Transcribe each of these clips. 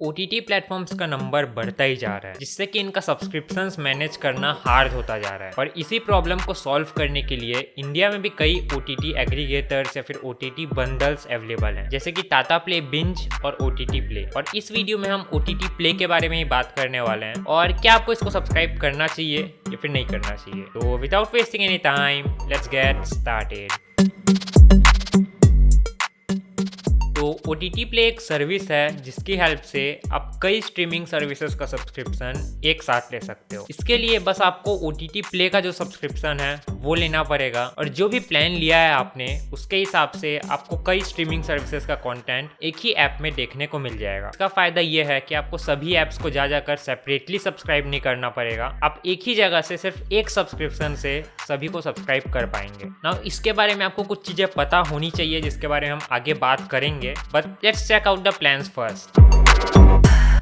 OTT platforms का number बढ़ता ही जा रहा है, जिससे कि इनका सब्सक्रिप्शंस मैनेज करना हार्ड होता जा रहा है। और इसी प्रॉब्लम को सॉल्व करने के लिए इंडिया में भी कई OTT एग्रीगेटर्स या फिर OTT बंडल्स अवेलेबल हैं, जैसे कि टाटा प्ले, बिंज और OTT प्ले। और इस वीडियो में हम OTT प्ले के बारे में ही बात करने वाले हैं और क्या आपको इसको सब्सक्राइब करना चाहिए या फिर नहीं करना चाहिए। तो without wasting any time, let's get started. तो OTT प्ले एक सर्विस है जिसकी हेल्प से आप कई स्ट्रीमिंग सर्विसेज का सब्सक्रिप्शन एक साथ ले सकते हो। इसके लिए बस आपको OTT प्ले का जो सब्सक्रिप्शन है वो लेना पड़ेगा और जो भी प्लान लिया है आपने उसके हिसाब से आपको कई स्ट्रीमिंग सर्विसेज का कंटेंट एक ही ऐप में देखने को मिल जाएगा। इसका फायदा ये है कि आपको सभी ऐप्स को जा जाकर सेपरेटली सब्सक्राइब नहीं करना पड़ेगा। आप एक ही जगह से सिर्फ एक सब्सक्रिप्शन से सभी को सब्सक्राइब कर पाएंगे। नाउ इसके बारे में आपको कुछ चीजें पता होनी चाहिए जिसके बारे में हम आगे बात करेंगे, but let's check out the plans first.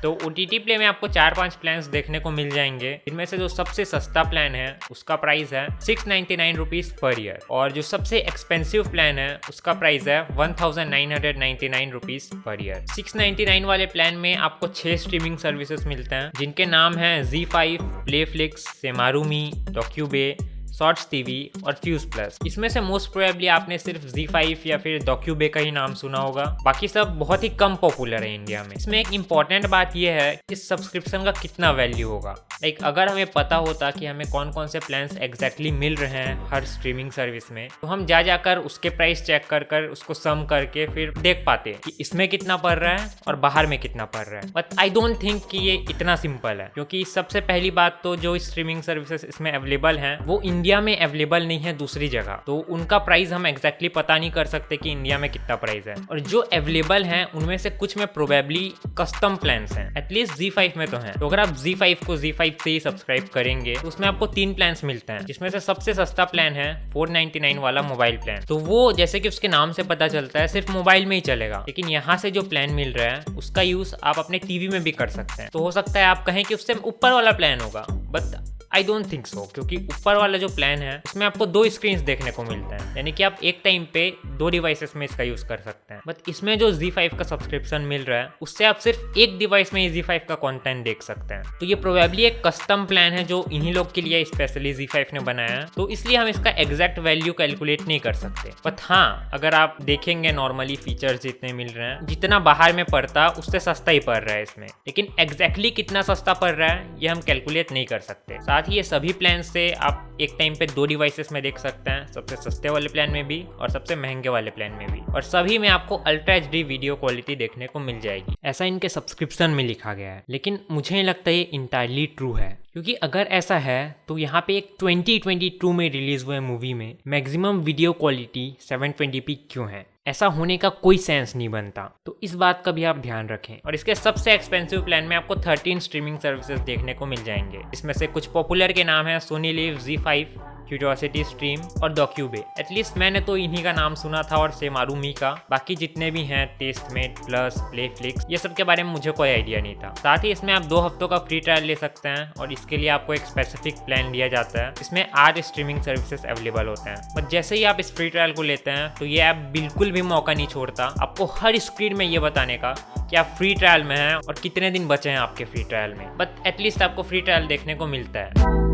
तो OTT प्ले में आपको 4-5 प्लान्स देखने को मिल जाएंगे। इनमें से जो सबसे सस्ता प्लान है उसका प्राइस है 699 रुपीज पर ईयर, और जो सबसे एक्सपेंसिव प्लान है उसका प्राइस है 1999 रुपीज पर ईयर। 699 वाले प्लान में आपको 6 स्ट्रीमिंग सर्विसेज मिलते हैं जिनके नाम है ZEE5, प्लेफ्लिक्स, सेमारूमी, डॉक्यूबे, शॉर्ट्स टीवी और फ्यूज प्लस। इसमें से मोस्ट प्रोबेबली आपने सिर्फ ZEE5 या फिर डॉक्यूबे का ही नाम सुना होगा, बाकी सब बहुत ही कम पॉपुलर है इंडिया में। इसमें एक इम्पॉर्टेंट बात यह है कि इस सब्सक्रिप्शन का कितना वैल्यू होगा। लाइक अगर हमें पता होता कि हमें कौन कौन से प्लान्स एग्जैक्टली मिल रहे हैं हर स्ट्रीमिंग सर्विस में, तो हम जाकर उसके प्राइस चेक कर उसको सम करके फिर देख पाते कि इसमें कितना पड़ रहा है और बाहर में कितना पड़ रहा है। बट आई डोंट थिंक कि ये इतना सिंपल है, क्योंकि सबसे पहली बात तो जो स्ट्रीमिंग सर्विसेज इसमें अवेलेबल हैं वो इंडिया में अवेलेबल नहीं है दूसरी जगह, तो उनका प्राइस हम एग्जैक्टली पता नहीं कर सकते कि इंडिया में कितना प्राइस है। और जो अवेलेबल हैं उनमें से कुछ में प्रोबेबली कस्टम प्लान्स हैं, एटलीस्ट ZEE5 में तो हैं। तो अगर आप ZEE5 को ZEE5 से ही सब्सक्राइब करेंगे तो उसमें आपको 3 प्लान्स मिलते हैं, जिसमें से सबसे सस्ता प्लान है 499 वाला मोबाइल प्लान। तो वो जैसे कि उसके नाम से पता चलता है सिर्फ मोबाइल में ही चलेगा, लेकिन यहाँ से जो प्लान मिल रहा है उसका यूज आप अपने टीवी में भी कर सकते हैं। तो हो सकता है आप कहें कि उससे ऊपर वाला प्लान होगा, but I don't think so, क्योंकि ऊपर वाला जो प्लान है उसमें आपको 2 स्क्रीन देखने को मिलता है, यानी कि आप एक टाइम पे 2 डिवाइसेस में इसका यूज कर सकते हैं। बट इसमें जो ZEE5 का सब्सक्रिप्शन मिल रहा है उससे आप सिर्फ एक डिवाइस में ही ZEE5 का कंटेंट देख सकते हैं। तो ये प्रोबेबली एक कस्टम प्लान है जो इन्हीं लोग के लिए स्पेशली ZEE5 ने बनाया है, तो इसलिए हम इसका एग्जैक्ट वैल्यू कैलकुलेट नहीं कर सकते। बट हाँ, अगर आप देखेंगे नॉर्मली फीचर्स जितने मिल रहे हैं, जितना बाहर में पड़ता उससे सस्ता ही पड़ रहा है इसमें, लेकिन एग्जैक्टली कितना सस्ता पड़ रहा है ये हम कैलकुलेट नहीं कर सकते। साथ ही ये सभी प्लान से आप एक टाइम पे 2 डिवाइसेस में देख सकते हैं, सबसे सस्ते वाले प्लान में भी और सबसे महंगे वाले प्लान में भी, और सभी में आपको अल्ट्रा HD वीडियो क्वालिटी देखने को मिल जाएगी। ऐसा इनके सब्सक्रिप्शन में लिखा गया है, लेकिन मुझे नहीं लगता ये इंटायरली ट्रू है, क्योंकि अगर ऐसा है तो यहाँ पे एक 2022 में रिलीज हुए मूवी में मैक्सिमम वीडियो क्वालिटी 720p क्यों है? ऐसा होने का कोई सेंस नहीं बनता। तो इस बात का भी आप ध्यान रखें। और इसके सबसे एक्सपेंसिव प्लान में आपको 13 स्ट्रीमिंग सर्विसेज देखने को मिल जाएंगे। इसमें से कुछ पॉपुलर के नाम है Soni live, ZEE5, curiosity stream और डॉक्यूबे। एटलीस्ट मैंने तो इन्हीं का नाम सुना था, और सेमारूमी का। बाकी जितने भी हैं, टेस्टमेट, प्लस, प्लेफ्लिक्स, ये सब के बारे में मुझे कोई आइडिया नहीं था। साथ ही इसमें आप 2 हफ्तों का फ्री ट्रायल ले सकते हैं, और इसके लिए आपको एक स्पेसिफिक प्लान दिया जाता है। इसमें 8 स्ट्रीमिंग सर्विसेज अवेलेबल होते हैं। बट जैसे ही आप इस फ्री ट्रायल को लेते हैं तो ये ऐप बिल्कुल भी मौका नहीं छोड़ता आपको हर स्क्रीन में ये बताने का कि आप फ्री ट्रायल में हैं और कितने दिन बचे हैं आपके फ्री ट्रायल में। बट एटलीस्ट आपको फ्री ट्रायल देखने को मिलता है।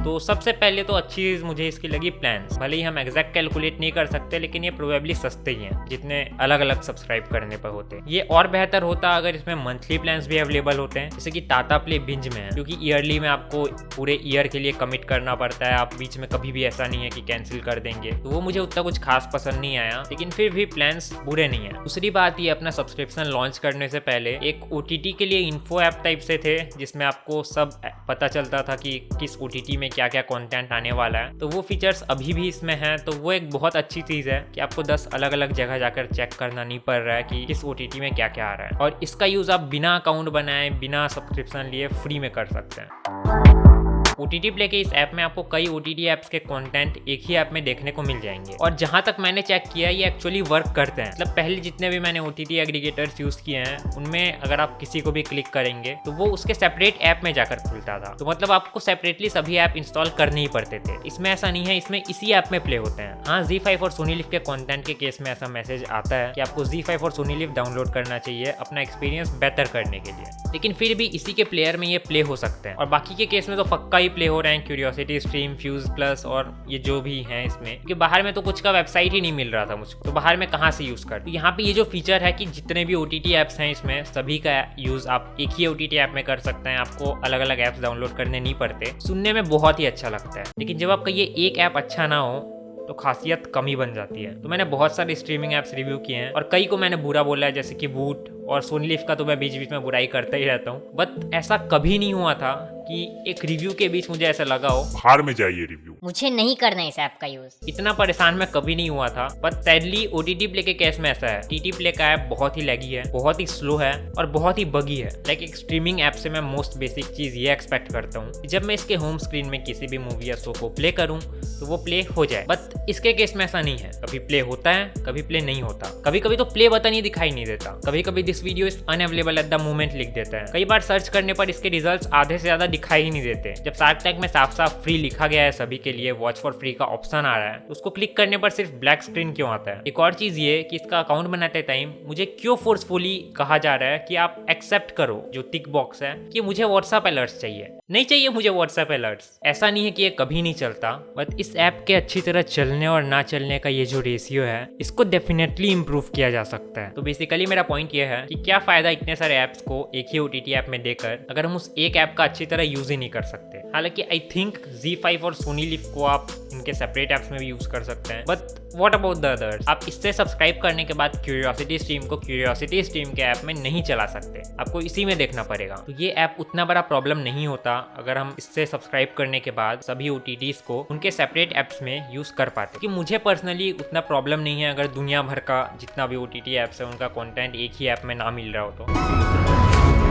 तो सबसे पहले तो अच्छी चीज़ मुझे इसकी लगी प्लान्स। भले ही हम एग्जैक्ट कैलकुलेट नहीं कर सकते, लेकिन ये प्रोबेबली सस्ते ही हैं जितने अलग अलग सब्सक्राइब करने पर होते हैं। ये और बेहतर होता अगर इसमें मंथली प्लान्स भी अवेलेबल होते हैं, जैसे कि टाटा प्ले, बिंज में है, क्योंकि ईयरली में आपको पूरे ईयर के लिए कमिट करना पड़ता है। आप बीच में कभी भी ऐसा नहीं है कि कैंसिल कर देंगे, तो वो मुझे उतना कुछ खास पसंद नहीं आया, लेकिन फिर भी प्लान्स बुरे नहीं है। दूसरी बात, ये अपना सब्सक्रिप्शन लॉन्च करने से पहले एक OTT के लिए इन्फो ऐप टाइप से थे, जिसमें आपको सब पता चलता था कि किस OTT में क्या क्या कंटेंट आने वाला है। तो वो फीचर्स अभी भी इसमें हैं, तो वो एक बहुत अच्छी चीज़ है कि आपको 10 अलग अलग जगह जाकर चेक करना नहीं पड़ रहा है कि किस OTT में क्या क्या आ रहा है। और इसका यूज़ आप बिना अकाउंट बनाए, बिना सब्सक्रिप्शन लिए फ्री में कर सकते हैं। OTT प्ले के इस ऐप में आपको कई OTT ऐप्स के कंटेंट एक ही ऐप में देखने को मिल जाएंगे और जहां तक मैंने चेक किया ये एक्चुअली वर्क करते हैं। मतलब पहले जितने भी मैंने OTT एग्रीगेटर्स यूज किए हैं उनमें अगर आप किसी को भी क्लिक करेंगे तो वो उसके सेपरेट ऐप में जाकर खुलता था। तो मतलब आपको सेपरेटली सभी ऐप इंस्टॉल करने ही पड़ते थे। इसमें ऐसा नहीं है, इसमें इसी ऐप में प्ले होते हैं। हाँ, ZEE5 और सोनी लिव के कंटेंट के केस में ऐसा मैसेज आता है कि आपको ZEE5 और सोनी लिव डाउनलोड करना चाहिए अपना एक्सपीरियंस बेहतर करने के लिए, लेकिन फिर भी इसी के प्लेयर में ये प्ले हो सकते हैं और बाकी के केस में तो पक्का ही प्ले हो रहे हैं क्यूरियोसिटी स्ट्रीम, फ्यूज प्लस और ये जो भी हैं इसमें, क्योंकि बाहर में तो कुछ का वेबसाइट ही नहीं मिल रहा था मुझको, तो बाहर में कहाँ से यूज कर। तो यहाँ पे ये जो फीचर है कि जितने भी OTT ऐप्स हैं इसमें सभी का यूज आप एक ही OTT ऐप में कर सकते हैं, आपको अलग अलग ऐप्स डाउनलोड करने नहीं पड़ते। सुनने में बहुत ही अच्छा लगता है, लेकिन जब आपका ये एक ऐप अच्छा ना हो तो खासियत कमी बन जाती है। तो मैंने बहुत सारे स्ट्रीमिंग ऐप्स रिव्यू किए हैं और कई को मैंने बुरा बोला है, जैसे कि वूट और सोनी लिव का तो मैं बीच बीच में बुराई करता ही रहता हूँ। बट ऐसा कभी नहीं हुआ था कि एक रिव्यू के बीच मुझे ऐसा लगा हो बाहर में जाइए रिव्यू, मुझे नहीं करना इस ऐप का यूज। इतना परेशान मैं कभी नहीं हुआ था। बट सैडली OTT प्ले के केस में ऐसा है। TT प्ले का ऐप बहुत ही लैगी है, बहुत ही स्लो है और बहुत ही बगी है। लाइक एक स्ट्रीमिंग ऐप से मैं मोस्ट बेसिक चीज ये एक्सपेक्ट करता हूँ कि जब मैं इसके होम स्क्रीन में किसी भी मूवी या शो को प्ले करूँ तो वो प्ले हो जाए। बट इसके केस में ऐसा नहीं है, कभी प्ले होता है कभी प्ले नहीं होता, कभी कभी तो प्ले बटन ही दिखाई नहीं देता, कभी कभी this video is unavailable at the moment लिख देता है। कई बार सर्च करने पर इसके रिजल्ट्स आधे से ज्यादा दिखाई ही नहीं देते। जब शार्क टैंक में साफ साफ फ्री लिखा गया है, सभी के लिए वॉच फॉर फ्री का ऑप्शन आ रहा है, तो उसको क्लिक करने पर सिर्फ ब्लैक स्क्रीन क्यों आता है। एक और चीज ये कि इसका अकाउंट बनाते टाइम मुझे क्यों फोर्सफुली कहा जा रहा है कि आप एक्सेप्ट करो जो टिक बॉक्स है कि मुझे व्हाट्सएप अलर्ट्स चाहिए। नहीं चाहिए मुझे व्हाट्सएप अलर्ट्स। ऐसा नहीं है कि ये कभी नहीं चलता, बट इस ऐप के अच्छी तरह चलने और ना चलने का ये जो रेशियो है इसको डेफिनेटली इंप्रूव किया जा सकता है। तो बेसिकली मेरा पॉइंट ये है कि क्या फायदा इतने सारे ऐप्स को एक ही OTT ऐप में देकर अगर हम उस एक ऐप का अच्छी तरह यूज ही नहीं कर सकते। हालांकि आई थिंक ZEE5 और सोनी लिव को आप इनके सेपरेट ऐप्स में भी यूज कर सकते हैं, but what about the others. आप इससे सब्सक्राइब करने के बाद क्यूरियोसिटी स्ट्रीम को क्यूरियोसिटी स्ट्रीम के ऐप में नहीं चला सकते, आपको इसी में देखना पड़ेगा। तो ये ऐप उतना बड़ा प्रॉब्लम नहीं होता अगर हम इससे सब्सक्राइब करने के बाद सभी OTTs को उनके सेपरेट ऐप्स में यूज कर पाते। कि मुझे पर्सनली उतना प्रॉब्लम नहीं है अगर दुनिया भर का जितना भी OTT ऐप्स है उनका कंटेंट एक ही ऐप में ना मिल रहा हो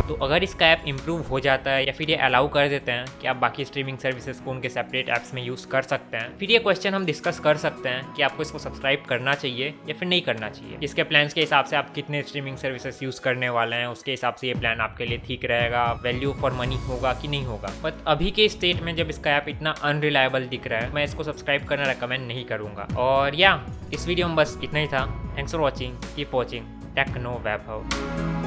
तो अगर इसका ऐप इंप्रूव हो जाता है या फिर ये अलाउ कर देते हैं कि आप बाकी स्ट्रीमिंग सर्विसेज को उनके सेपरेट ऐप्स में यूज कर सकते हैं, फिर ये क्वेश्चन हम डिस्कस कर सकते हैं कि आपको इसको सब्सक्राइब करना चाहिए या फिर नहीं करना चाहिए। इसके प्लान्स के हिसाब से आप कितने स्ट्रीमिंग सर्विसेज यूज करने वाले हैं, उसके हिसाब से ये प्लान आपके लिए ठीक रहेगा, वैल्यू फॉर मनी होगा कि नहीं होगा। बट अभी के स्टेट में जब इसका ऐप इतना अनरिलायबल दिख रहा है, मैं इसको सब्सक्राइब करना रिकमेंड नहीं करूंगा। और या इस वीडियो में बस इतना ही था। Thanks for watching, keep watching techno Vaibhav.